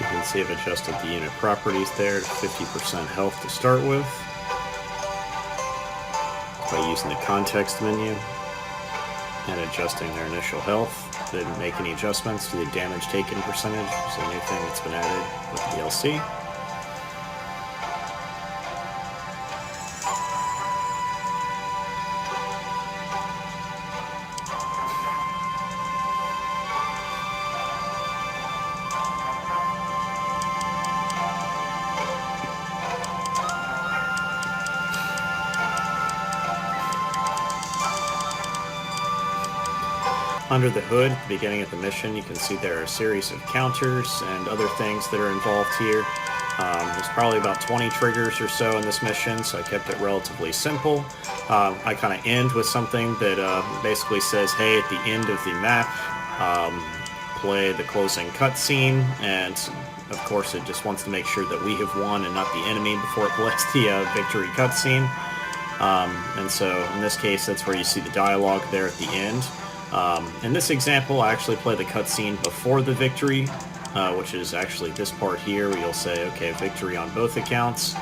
You can see I've adjusted the unit properties there to 50% health to start with by using the context menu and adjusting their initial health. Didn't make any adjustments to the damage taken percentage, which is a new thing that's been added with the DLC. Under the hood, at the beginning of the mission, you can see there are a series of counters and other things that are involved here. There's probably about 20 triggers or so in this mission, so I kept it relatively simple. I kind of end with something that basically says, hey, at the end of the map, play the closing cutscene, and of course it just wants to make sure that we have won and not the enemy before it plays the victory cutscene. And so in this case, that's where you see the dialogue there at the end. In this example, I actually play the cutscene before the victory, which is actually this part here where you'll say, okay, victory on both accounts.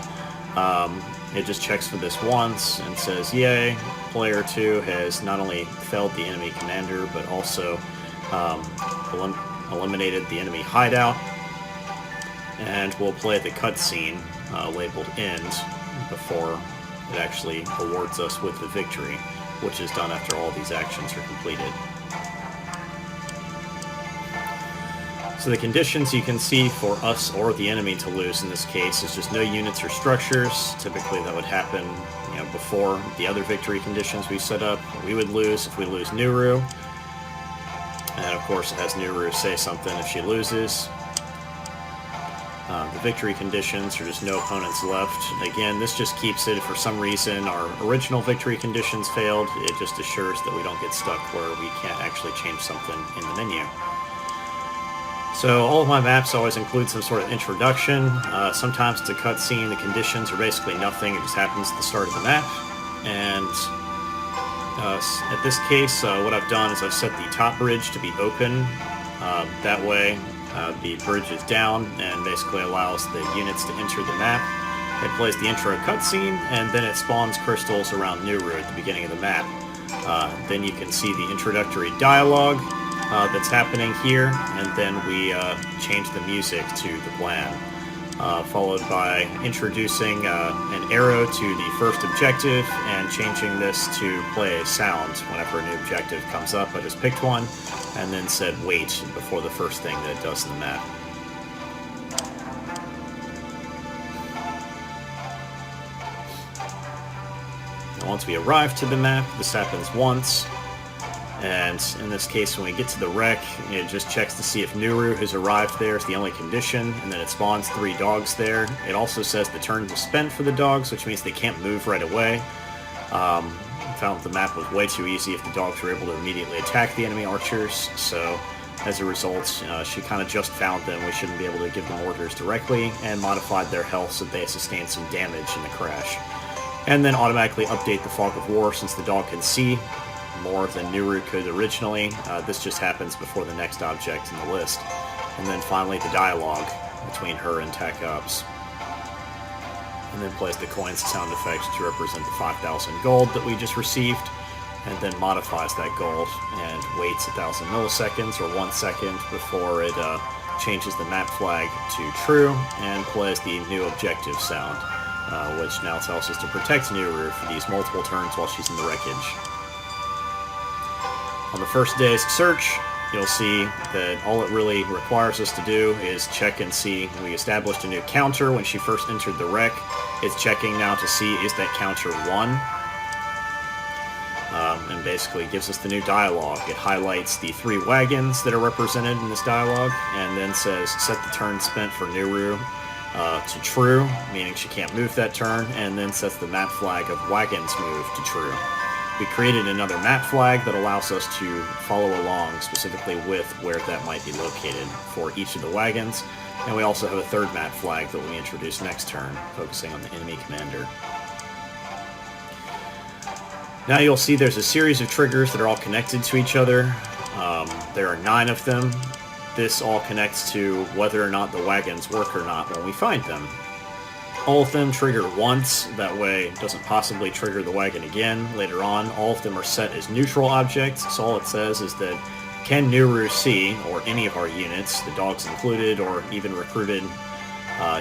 It just checks for this once and says, yay, player 2 has not only felled the enemy commander, but also eliminated the enemy hideout. And we'll play the cutscene labeled end before it actually awards us with the victory, which is done after all these actions are completed. So the conditions you can see for us or the enemy to lose in this case is just no units or structures. Typically that would happen, before the other victory conditions we set up. We would lose if we lose Nuru. And of course it has Nuru say something if she loses. The victory conditions are just no opponents left. Again, this just keeps it, if for some reason our original victory conditions failed, it just assures that we don't get stuck where we can't actually change something in the menu. So all of my maps always include some sort of introduction. Sometimes it's a cutscene. The conditions are basically nothing. It just happens at the start of the map. And at this case, what I've done is I've set the top bridge to be open. That way, the bridge is down and basically allows the units to enter the map. It plays the intro cutscene, and then it spawns crystals around Nuru at the beginning of the map. Then you can see the introductory dialogue that's happening here, and then we change the music to the plan, followed by introducing an arrow to the first objective and changing this to play a sound whenever a new objective comes up. I just picked one and then said wait before the first thing that it does in the map. Now once we arrive to the map, this happens once. And in this case, when we get to the wreck, it just checks to see if Nuru has arrived there. It's the only condition, and then it spawns 3 dogs there. It also says the turn was spent for the dogs, which means they can't move right away. I found the map was way too easy if the dogs were able to immediately attack the enemy archers, so as a result, she kind of just found them. We shouldn't be able to give them orders directly, and modified their health so they sustained some damage in the crash. And then automatically update the Fog of War since the dog can see more than Nuru could originally. This just happens before the next object in the list. And then finally the dialogue between her and Tac Ops. And then plays the coins sound effect to represent the 5,000 gold that we just received, and then modifies that gold and waits 1,000 milliseconds or 1 second before it changes the map flag to true and plays the new objective sound, which now tells us to protect Nuru for these multiple turns while she's in the wreckage. On the first day's search, you'll see that all it really requires us to do is check and see. We established a new counter when she first entered the wreck. It's checking now to see, is that counter 1? And basically gives us the new dialogue. It highlights the 3 wagons that are represented in this dialogue, and then says, set the turn spent for Nuru to true, meaning she can't move that turn, and then sets the map flag of wagons move to true. We created another map flag that allows us to follow along specifically with where that might be located for each of the wagons, and we also have a third map flag that we introduce next turn, focusing on the enemy commander. Now you'll see there's a series of triggers that are all connected to each other. There are 9 of them. This all connects to whether or not the wagons work or not when we find them. All of them trigger once, that way it doesn't possibly trigger the wagon again later on. All of them are set as neutral objects, so all it says is that can Nuru see, or any of our units, the dogs included, or even recruited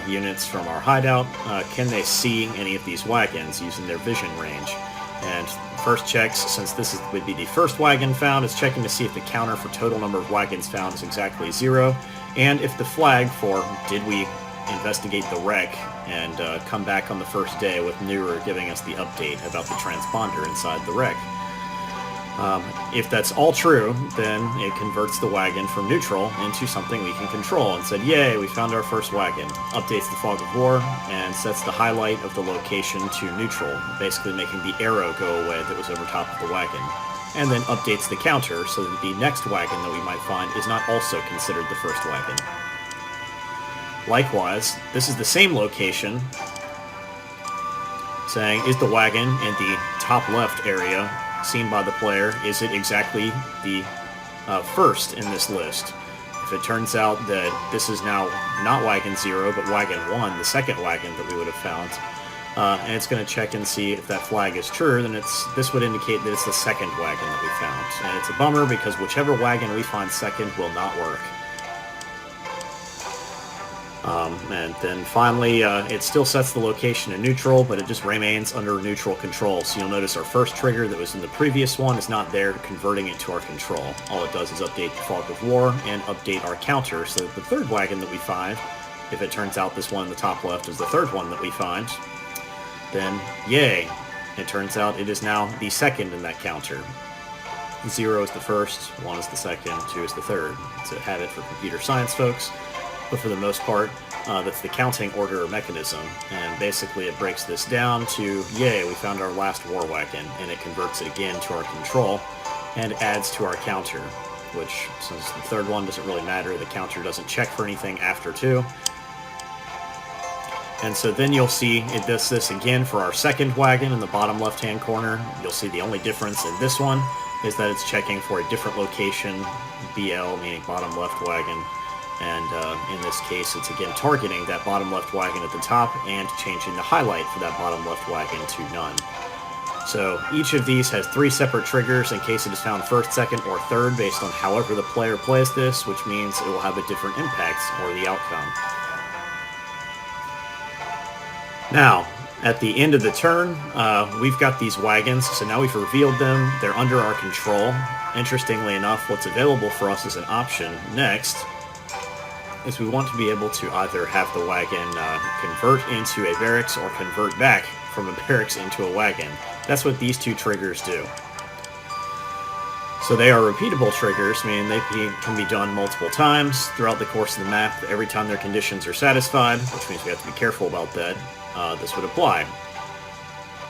units from our hideout, can they see any of these wagons using their vision range? And first checks, since this would be the first wagon found, is checking to see if the counter for total number of wagons found is exactly 0, and if the flag for did we investigate the wreck and come back on the first day with Nuru giving us the update about the transponder inside the wreck. If that's all true, then it converts the wagon from neutral into something we can control and said, yay, we found our first wagon. Updates the fog of war and sets the highlight of the location to neutral, basically making the arrow go away that was over top of the wagon. And then updates the counter so that the next wagon that we might find is not also considered the first wagon. Likewise, this is the same location, saying, is the wagon in the top left area seen by the player, is it exactly the first in this list? If it turns out that this is now not wagon 0, but wagon 1, the second wagon that we would have found, and it's going to check and see if that flag is true, then this would indicate that it's the second wagon that we found. And it's a bummer because whichever wagon we find second will not work. And then finally, it still sets the location to neutral, but it just remains under neutral control. So you'll notice our first trigger that was in the previous one is not there, converting it to our control. All it does is update the fog of war and update our counter so that the third wagon that we find, if it turns out this one in the top left is the third one that we find, then yay, it turns out it is now the second in that counter. 0 is the first, 1 is the second, 2 is the third. It's a habit for computer science folks. But for the most part, that's the counting order mechanism, and basically it breaks this down to, yay, we found our last war wagon, and it converts it again to our control, and adds to our counter, which, since the third one doesn't really matter, the counter doesn't check for anything after 2. And so then you'll see it does this again for our second wagon in the bottom left-hand corner. You'll see the only difference in this one is that it's checking for a different location, BL, meaning bottom left wagon. And in this case, it's again targeting that bottom left wagon at the top and changing the highlight for that bottom left wagon to none. So each of these has 3 separate triggers in case it is found first, second, or third based on however the player plays this, which means it will have a different impact or the outcome. Now, at the end of the turn, we've got these wagons, so now we've revealed them, they're under our control. Interestingly enough, what's available for us as an option next is we want to be able to either have the wagon convert into a barracks or convert back from a barracks into a wagon. That's what these 2 triggers do. So they are repeatable triggers, meaning they can be done multiple times throughout the course of the map. Every time their conditions are satisfied, which means we have to be careful about that, this would apply.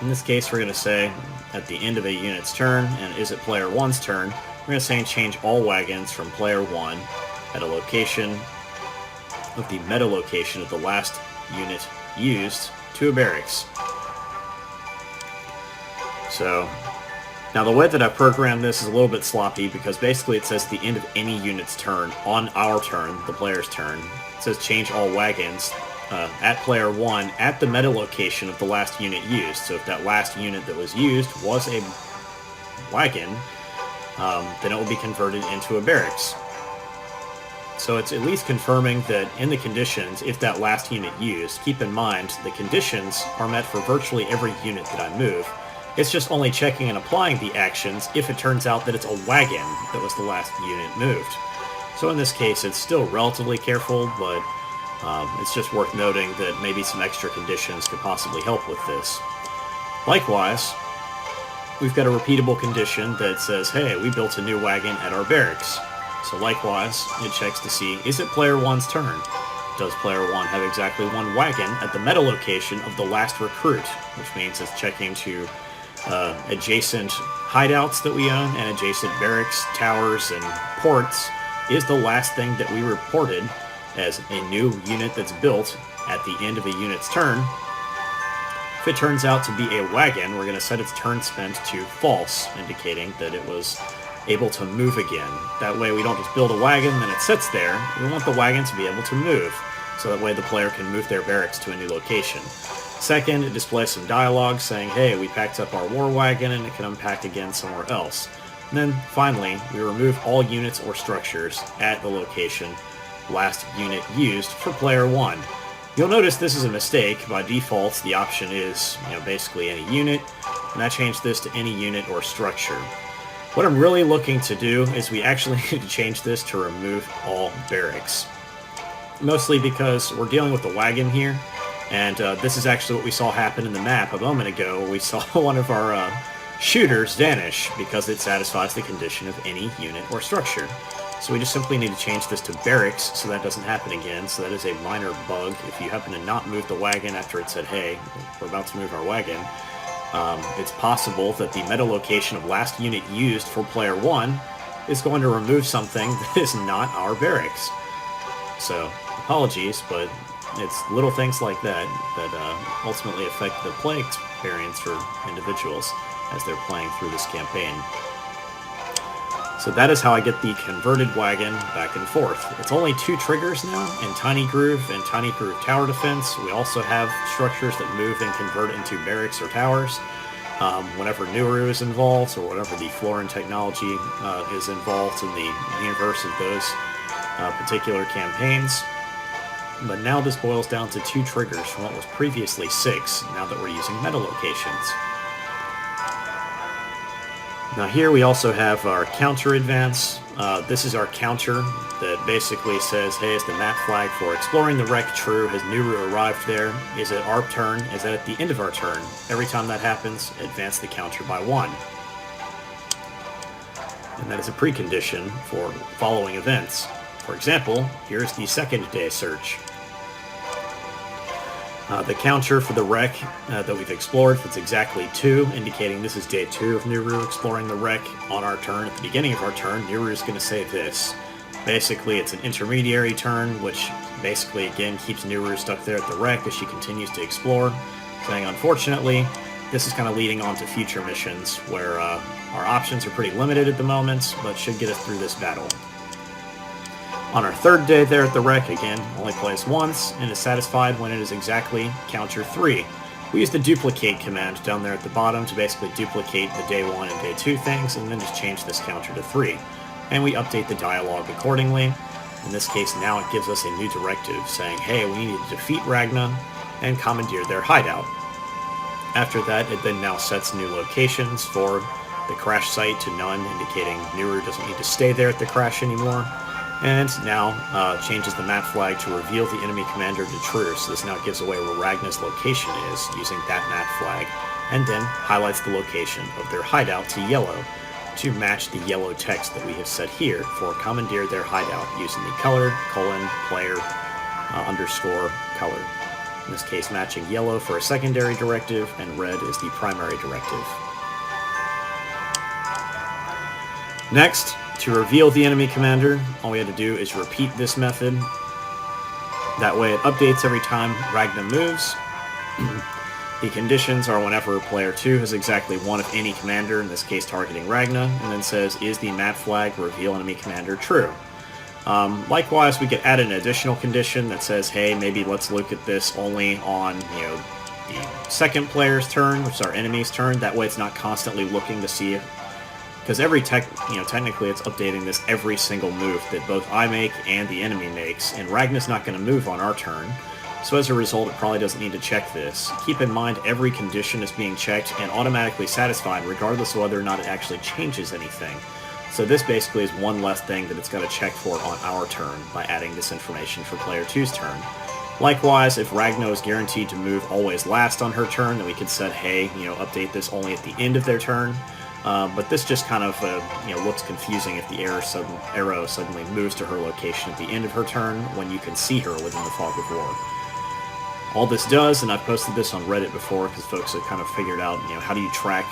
In this case, we're going to say at the end of a unit's turn, and is it player 1's turn, we're going to say change all wagons from player 1 at a location of the meta location of the last unit used to a barracks. So, now the way that I programmed this is a little bit sloppy because basically it says the end of any unit's turn on our turn, the player's turn. It says change all wagons at player 1 at the meta location of the last unit used. So if that last unit that was used was a wagon, then it will be converted into a barracks. So it's at least confirming that in the conditions, if that last unit used, keep in mind the conditions are met for virtually every unit that I move. It's just only checking and applying the actions if it turns out that it's a wagon that was the last unit moved. So in this case, it's still relatively careful, but it's just worth noting that maybe some extra conditions could possibly help with this. Likewise, we've got a repeatable condition that says, hey, we built a new wagon at our barracks. So likewise, it checks to see, is it player 1's turn? Does player 1 have exactly one wagon at the meta location of the last recruit? Which means it's checking to adjacent hideouts that we own and adjacent barracks, towers, and ports. Is the last thing that we reported as a new unit that's built at the end of a unit's turn? If it turns out to be a wagon, we're going to set its turn spent to false, indicating that it was able to move again. That way we don't just build a wagon, then it sits there. We want the wagon to be able to move, so that way the player can move their barracks to a new location. Second, it displays some dialogue saying, hey, we packed up our war wagon and it can unpack again somewhere else. And then finally, we remove all units or structures at the location last unit used for player 1. You'll notice this is a mistake. By default, the option is, basically any unit, and I changed this to any unit or structure. What I'm really looking to do is we actually need to change this to remove all barracks. Mostly because we're dealing with a wagon here, and this is actually what we saw happen in the map a moment ago. We saw one of our shooters vanish because it satisfies the condition of any unit or structure. So we just simply need to change this to barracks so that doesn't happen again. So that is a minor bug. If you happen to not move the wagon after it said, hey, we're about to move our wagon, it's possible that the meta location of last unit used for player 1 is going to remove something that is not our barracks. So, apologies, but it's little things like that that ultimately affect the play experience for individuals as they're playing through this campaign. So that is how I get the converted wagon back and forth. It's only 2 triggers now in TinyGroove and TinyGroove Tower Defense. We also have structures that move and convert into barracks or towers. Whenever Nuru is involved, or whenever the Florin technology is involved in the universe of those particular campaigns. But now this boils down to 2 triggers from what was previously 6, now that we're using meta locations. Now here we also have our counter advance. This is our counter that basically says, hey, is the map flag for exploring the wreck true? Has Nuru arrived there? Is it our turn? Is that at the end of our turn? Every time that happens, advance the counter by 1. And that is a precondition for following events. For example, here's the second day search. The counter for the wreck that we've explored, it's exactly 2, indicating this is day 2 of Nuru exploring the wreck. On our turn, at the beginning of our turn, Nuru is going to say this. Basically, it's an intermediary turn, which basically, again, keeps Nuru stuck there at the wreck as she continues to explore. Saying, unfortunately, this is kind of leading on to future missions, where our options are pretty limited at the moment, but should get us through this battle. On our 3rd day there at the wreck, again, only plays once, and is satisfied when it is exactly counter 3. We use the duplicate command down there at the bottom to basically duplicate the day 1 and day 2 things, and then just change this counter to 3. And we update the dialogue accordingly. In this case, now it gives us a new directive saying, hey, we need to defeat Ragna and commandeer their hideout. After that, it then now sets new locations for the crash site to none, indicating Nuru doesn't need to stay there at the crash anymore. And now changes the map flag to reveal the enemy commander to true, so this now gives away where Ragna's location is using that map flag, and then highlights the location of their hideout to yellow to match the yellow text that we have set here for commandeer their hideout using the color, player, underscore, color. In this case matching yellow for a secondary directive, and red is the primary directive. Next, to reveal the enemy commander, all we had to do is repeat this method. That way it updates every time Ragna moves. The conditions are whenever player 2 has exactly one of any commander, in this case targeting Ragna, and then says, is the map flag reveal enemy commander true? Likewise, we could add an additional condition that says, hey, maybe let's look at this only on, the second player's turn, which is our enemy's turn. That way it's not constantly looking to see if, because technically it's updating this every single move that both I make and the enemy makes, and Ragna's not going to move on our turn. So as a result, it probably doesn't need to check this. Keep in mind every condition is being checked and automatically satisfied regardless of whether or not it actually changes anything. So this basically is one less thing that it's got to check for on our turn by adding this information for player 2's turn. Likewise, if Ragna is guaranteed to move always last on her turn, then we could set, hey, update this only at the end of their turn. But this just kind of looks confusing if the arrow suddenly moves to her location at the end of her turn when you can see her within the Fog of War. All this does, and I've posted this on Reddit before because folks have kind of figured out, how do you track,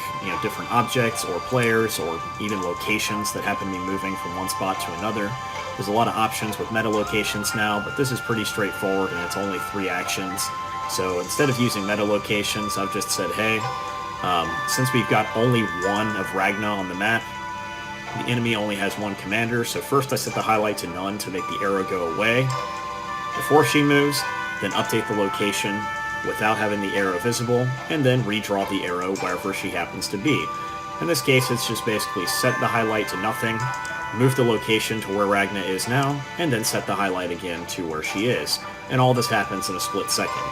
different objects or players or even locations that happen to be moving from one spot to another. There's a lot of options with meta locations now, but this is pretty straightforward and it's only 3 actions. So instead of using meta locations, I've just said, hey, since we've got only one of Ragna on the map, the enemy only has one commander, so first I set the highlight to none to make the arrow go away. Before she moves, then update the location without having the arrow visible, and then redraw the arrow wherever she happens to be. In this case, it's just basically set the highlight to nothing, move the location to where Ragna is now, and then set the highlight again to where she is. And all this happens in a split second.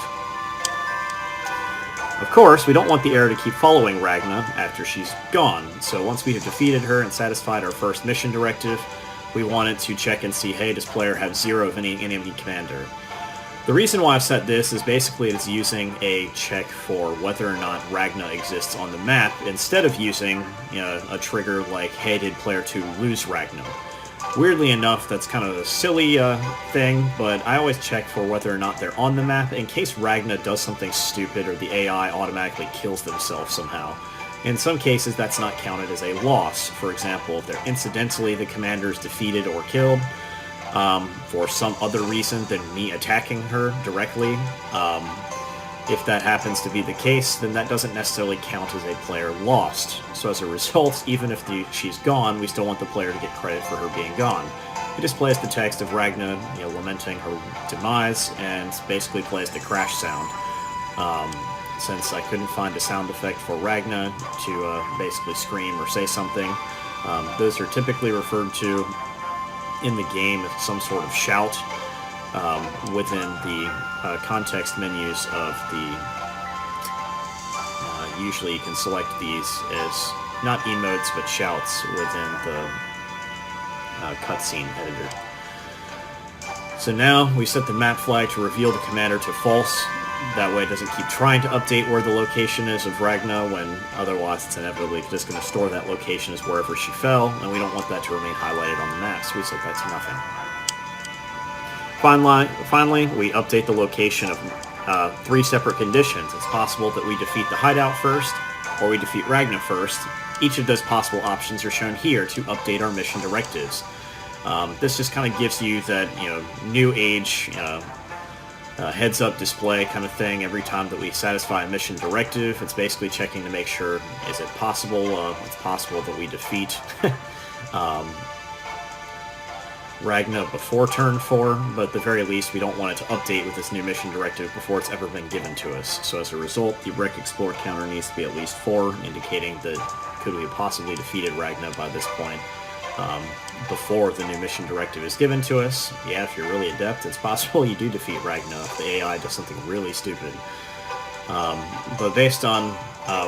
Of course, we don't want the arrow to keep following Ragna after she's gone, so once we have defeated her and satisfied our first mission directive, we want it to check and see, hey, does player have 0 of any enemy commander? The reason why I've set this is basically it's using a check for whether or not Ragna exists on the map instead of using a trigger like, hey, did player 2 lose Ragna? Weirdly enough, that's kind of a silly thing, but I always check for whether or not they're on the map in case Ragna does something stupid or the AI automatically kills themselves somehow. In some cases, that's not counted as a loss. For example, if they're incidentally the commander is defeated or killed, for some other reason than me attacking her directly. If that happens to be the case, then that doesn't necessarily count as a player lost. So as a result, even if she's gone, we still want the player to get credit for her being gone. It just plays the text of Ragna, lamenting her demise, and basically plays the crash sound. Since I couldn't find a sound effect for Ragna to basically scream or say something, those are typically referred to in the game as some sort of shout within the context menus of the... usually you can select these as not emotes but shouts within the cutscene editor. So now we set the map flag to reveal the commander to false. That way it doesn't keep trying to update where the location is of Ragna when otherwise it's inevitably just going to store that location as wherever she fell, and we don't want that to remain highlighted on the map, so we set that to nothing. Finally, we update the location of 3 separate conditions. It's possible that we defeat the hideout first, or we defeat Ragna first. Each of those possible options are shown here to update our mission directives. This just kind of gives you that, new age... heads-up display kind of thing every time that we satisfy a mission directive. It's basically checking to make sure, is it possible, it's possible that we defeat Ragna before turn 4, but at the very least we don't want it to update with this new mission directive before it's ever been given to us. So as a result, the Rec Explore counter needs to be at least 4, indicating that could we have possibly defeated Ragna by this point. Before the new mission directive is given to us. Yeah, if you're really adept, it's possible you do defeat Ragna if the AI does something really stupid. But based on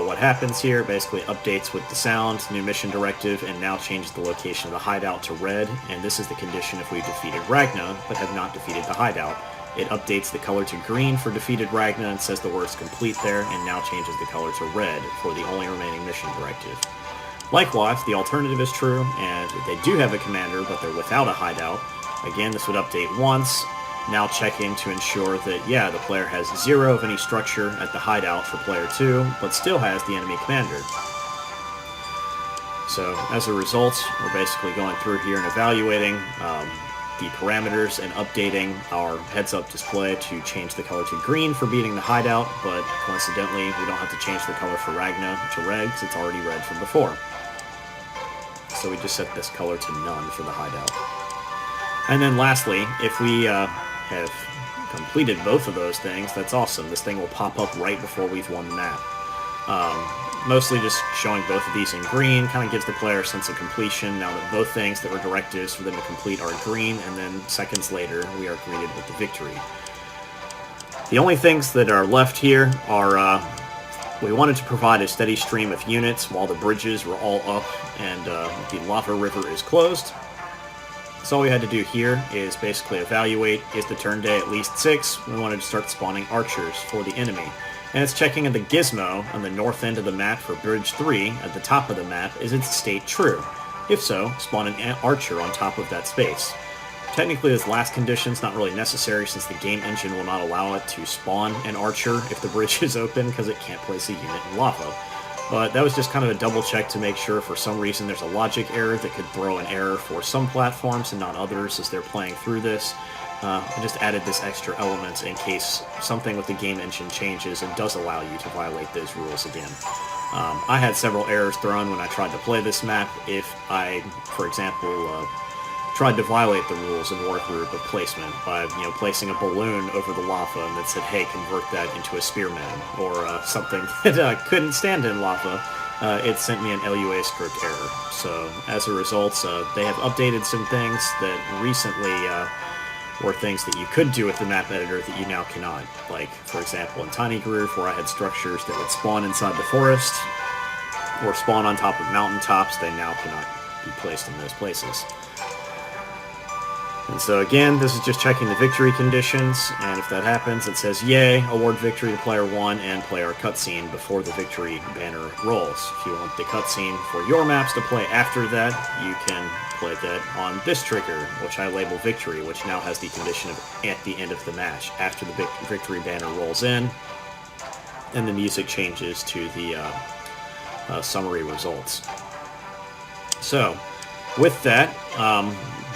what happens here, basically updates with the sound, new mission directive, and now changes the location of the hideout to red, and this is the condition if we've defeated Ragna, but have not defeated the hideout. It updates the color to green for defeated Ragna and says the word's complete there, and now changes the color to red for the only remaining mission directive. Likewise, the alternative is true, and they do have a commander, but they're without a hideout. Again, this would update once, now checking to ensure that, yeah, the player has 0 of any structure at the hideout for player 2, but still has the enemy commander. So, as a result, we're basically going through here and evaluating the parameters and updating our heads-up display to change the color to green for beating the hideout, but coincidentally, we don't have to change the color for Ragna to red, because it's already red from before. So we just set this color to none for the hideout. And then lastly, if we have completed both of those things, that's awesome. This thing will pop up right before we've won the map. Mostly just showing both of these in green kind of gives the player a sense of completion now that both things that were directives for them to complete are green, and then seconds later we are greeted with the victory. The only things that are left here are we wanted to provide a steady stream of units while the bridges were all up and the lava river is closed. So all we had to do here is basically evaluate, is the turn day at least 6? We wanted to start spawning archers for the enemy. And it's checking in the gizmo on the north end of the map for bridge 3 at the top of the map, is its state true? If so, spawn an archer on top of that space. Technically, this last condition is not really necessary since the game engine will not allow it to spawn an archer if the bridge is open because it can't place a unit in lava. But that was just kind of a double check to make sure for some reason there's a logic error that could throw an error for some platforms and not others as they're playing through this. I just added this extra element in case something with the game engine changes and does allow you to violate those rules again. I had several errors thrown when I tried to play this map. If I, for example, tried to violate the rules in WarGroove of placement by, placing a balloon over the lava and that said, hey, convert that into a spearman, or something that couldn't stand in lava, it sent me an LUA script error. So, as a result, they have updated some things that recently were things that you could do with the map editor that you now cannot. Like, for example, in TinyGroove, where I had structures that would spawn inside the forest, or spawn on top of mountaintops, they now cannot be placed in those places. And so again, this is just checking the victory conditions, and if that happens, it says, yay, award victory to player 1 and play our cutscene before the victory banner rolls. If you want the cutscene for your maps to play after that, you can play that on this trigger, which I label victory, which now has the condition of at the end of the match, after the victory banner rolls in, and the music changes to the summary results. So, with that,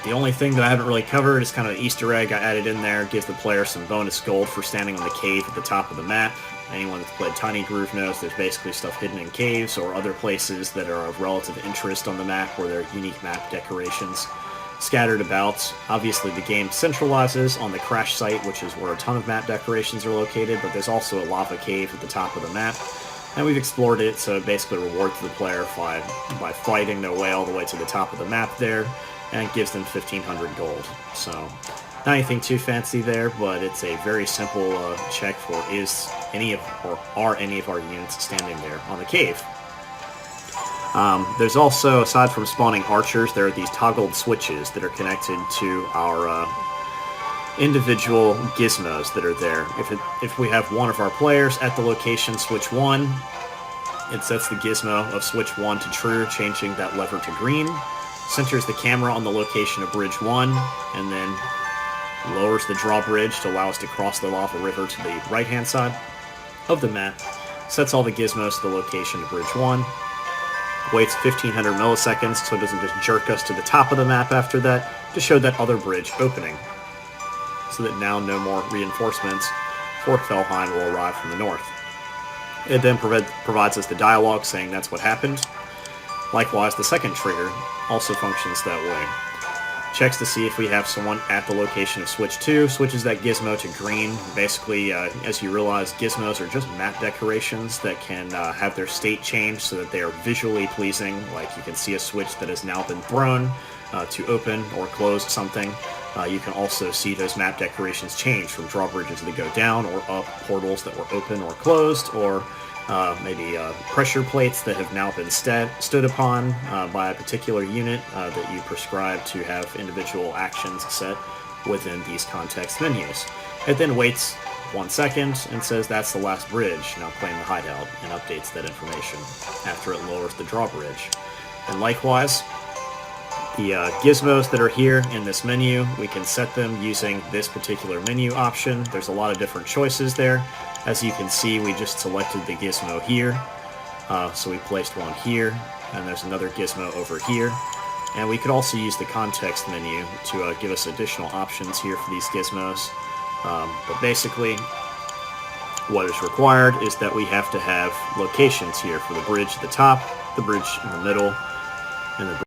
the only thing that I haven't really covered is kind of an Easter egg I added in there. Gives the player some bonus gold for standing on the cave at the top of the map. Anyone that's played TinyGroove knows there's basically stuff hidden in caves or other places that are of relative interest on the map where there are unique map decorations scattered about. Obviously the game centralizes on the crash site, which is where a ton of map decorations are located, but there's also a lava cave at the top of the map. And we've explored it, so it basically rewards the player by fighting their way all the way to the top of the map there, and it gives them 1,500 gold. So, not anything too fancy there, but it's a very simple check for are any of our units standing there on the cave. There's also, aside from spawning archers, there are these toggled switches that are connected to our individual gizmos that are there. If we have one of our players at the location switch 1, it sets the gizmo of switch 1 to true, changing that lever to green, centers the camera on the location of bridge 1, and then lowers the drawbridge to allow us to cross the lava river to the right-hand side of the map, sets all the gizmos to the location of bridge 1, waits 1,500 milliseconds so it doesn't just jerk us to the top of the map after that, to show that other bridge opening, so that now no more reinforcements for Felheim will arrive from the north. It then provides us the dialogue saying that's what happened. Likewise, the second trigger also functions that way. Checks to see if we have someone at the location of switch 2, switches that gizmo to green. Basically, as you realize, gizmos are just map decorations that can have their state change so that they are visually pleasing. Like you can see a switch that has now been thrown to open or close something. You can also see those map decorations change from drawbridges that go down or up, portals that were open or closed, or maybe pressure plates that have now been stood upon by a particular unit that you prescribe to have individual actions set within these context menus. It then waits 1 second and says that's the last bridge, now claim the hideout, and updates that information after it lowers the drawbridge. And likewise, the gizmos that are here in this menu, we can set them using this particular menu option. There's a lot of different choices there. As you can see, we just selected the gizmo here, so we placed one here, and there's another gizmo over here. And we could also use the context menu to give us additional options here for these gizmos. But basically, what is required is that we have to have locations here for the bridge at the top, the bridge in the middle, and the